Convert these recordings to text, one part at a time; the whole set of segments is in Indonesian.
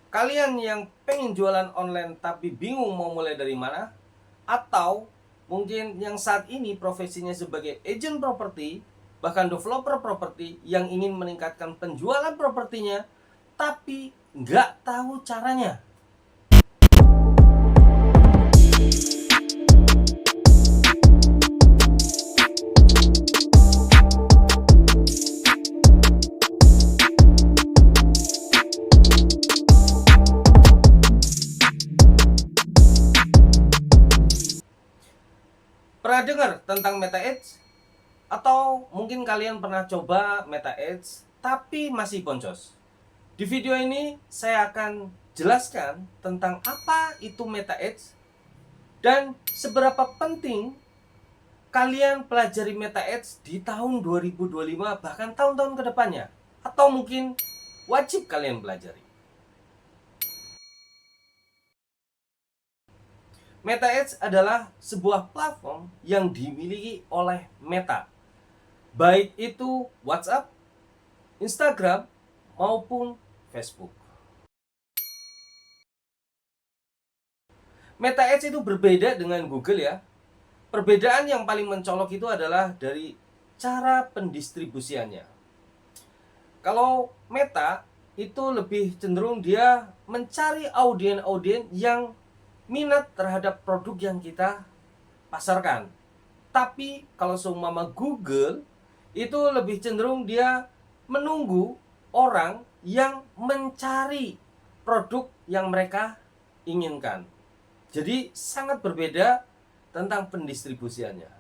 Kalian yang pengen jualan online tapi bingung mau mulai dari mana, atau mungkin yang saat ini profesinya sebagai agent properti, bahkan developer properti yang ingin meningkatkan penjualan propertinya, tapi nggak tahu caranya. Pernah dengar tentang Meta Ads? Atau mungkin kalian pernah coba Meta Ads tapi masih boncos? Di video ini saya akan jelaskan tentang apa itu Meta Ads dan seberapa penting kalian pelajari Meta Ads di tahun 2025 bahkan tahun-tahun kedepannya, atau mungkin wajib kalian pelajari. Meta Ads adalah sebuah platform yang dimiliki oleh Meta, baik itu WhatsApp, Instagram, maupun Facebook. Meta Ads itu berbeda dengan Google ya. Perbedaan yang paling mencolok itu adalah dari cara pendistribusiannya. Kalau Meta itu lebih cenderung dia mencari audien-audien yang minat terhadap produk yang kita pasarkan. Tapi kalau seumpama Google itu lebih cenderung dia menunggu orang yang mencari produk yang mereka inginkan. Jadi sangat berbeda tentang pendistribusiannya.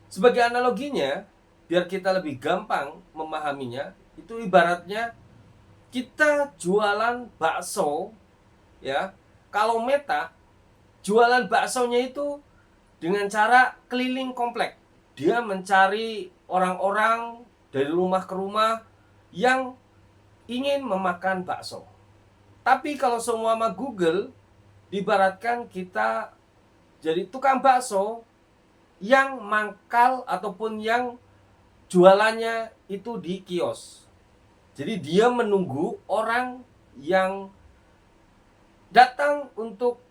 Sebagai analoginya, biar kita lebih gampang memahaminya, itu ibaratnya kita jualan bakso ya. Kalau Meta jualan baksonya itu dengan cara keliling komplek. Dia mencari orang-orang dari rumah ke rumah yang ingin memakan bakso. Tapi kalau semua sama Google, diibaratkan kita jadi tukang bakso yang mangkal ataupun yang jualannya itu di kios. Jadi dia menunggu orang yang datang untuk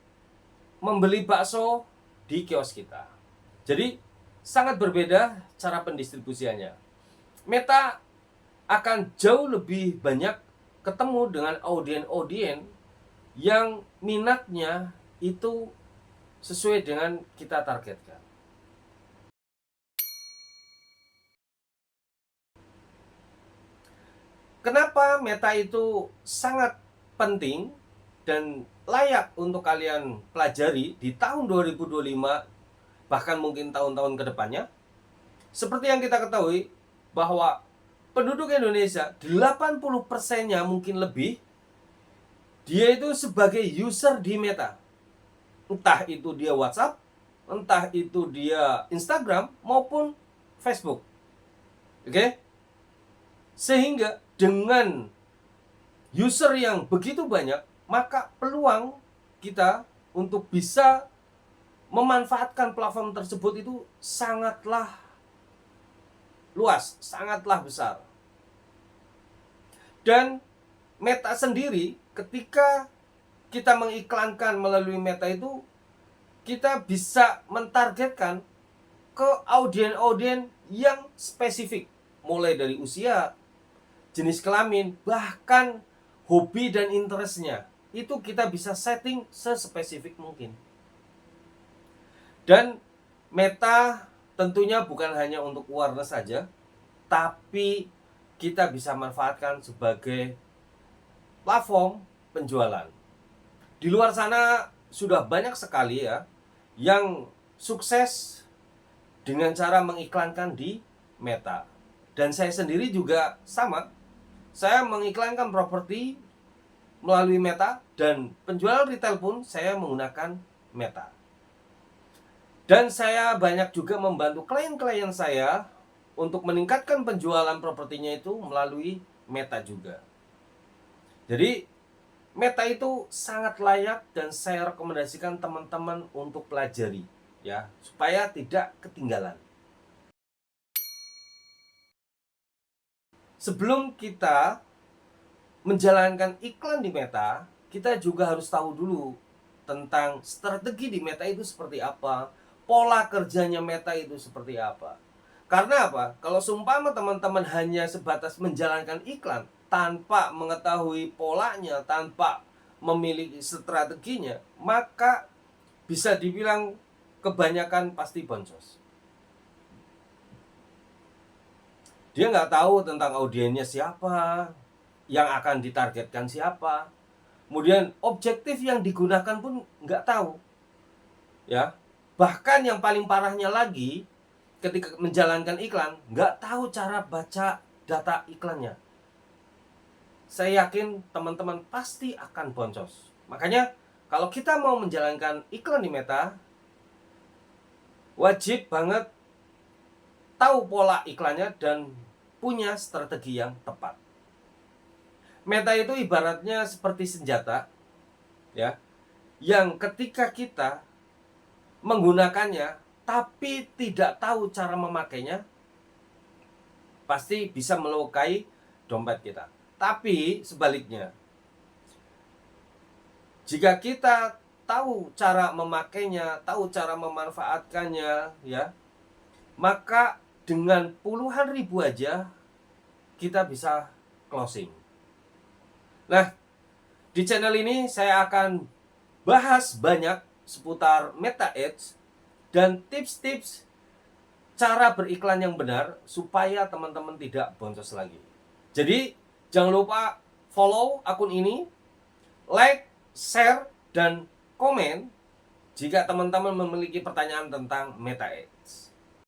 membeli bakso di kios kita. Jadi sangat berbeda cara pendistribusiannya. Meta akan jauh lebih banyak ketemu dengan audien-audien yang minatnya itu sesuai dengan kita targetkan. Kenapa Meta itu sangat penting dan layak untuk kalian pelajari di tahun 2025 bahkan mungkin tahun-tahun kedepannya? Seperti yang kita ketahui bahwa penduduk Indonesia 80%-nya mungkin lebih dia itu sebagai user di Meta. Entah itu dia WhatsApp, entah itu dia Instagram maupun Facebook. Oke? Sehingga dengan user yang begitu banyak, maka peluang kita untuk bisa memanfaatkan platform tersebut itu sangatlah luas, sangatlah besar. Dan Meta sendiri ketika kita mengiklankan melalui Meta itu, kita bisa mentargetkan ke audien-audien yang spesifik, mulai dari usia, jenis kelamin, bahkan hobi dan interestnya. Itu kita bisa setting sespesifik mungkin. Dan Meta tentunya bukan hanya untuk awareness saja, tapi kita bisa manfaatkan sebagai platform penjualan. Di luar sana sudah banyak sekali ya yang sukses dengan cara mengiklankan di Meta. Dan saya sendiri juga sama. Saya mengiklankan properti melalui Meta dan penjualan retail pun saya menggunakan Meta. Dan saya banyak juga membantu klien-klien saya untuk meningkatkan penjualan propertinya itu melalui Meta juga. Jadi Meta itu sangat layak dan saya rekomendasikan teman-teman untuk pelajari ya, supaya tidak ketinggalan. Sebelum kita menjalankan iklan di Meta, kita juga harus tahu dulu tentang strategi di Meta itu seperti apa, pola kerjanya Meta itu seperti apa. Karena apa? Kalau seumpama teman-teman hanya sebatas menjalankan iklan tanpa mengetahui polanya, tanpa memiliki strateginya, maka bisa dibilang kebanyakan pasti boncos. Dia nggak tahu tentang audiennya siapa, yang akan ditargetkan siapa. Kemudian objektif yang digunakan pun nggak tahu. Ya, bahkan yang paling parahnya lagi, ketika menjalankan iklan, nggak tahu cara baca data iklannya. Saya yakin teman-teman pasti akan boncos. Makanya kalau kita mau menjalankan iklan di Meta, wajib banget tahu pola iklannya dan punya strategi yang tepat. Meta itu ibaratnya seperti senjata, ya, yang ketika kita menggunakannya tapi tidak tahu cara memakainya, pasti bisa melukai dompet kita. Tapi sebaliknya, jika kita tahu cara memakainya, tahu cara memanfaatkannya, ya, maka dengan puluhan ribu aja kita bisa closing. Nah, di channel ini saya akan bahas banyak seputar Meta Ads dan tips-tips cara beriklan yang benar supaya teman-teman tidak boncos lagi. Jadi, jangan lupa follow akun ini, like, share, dan komen jika teman-teman memiliki pertanyaan tentang Meta Ads.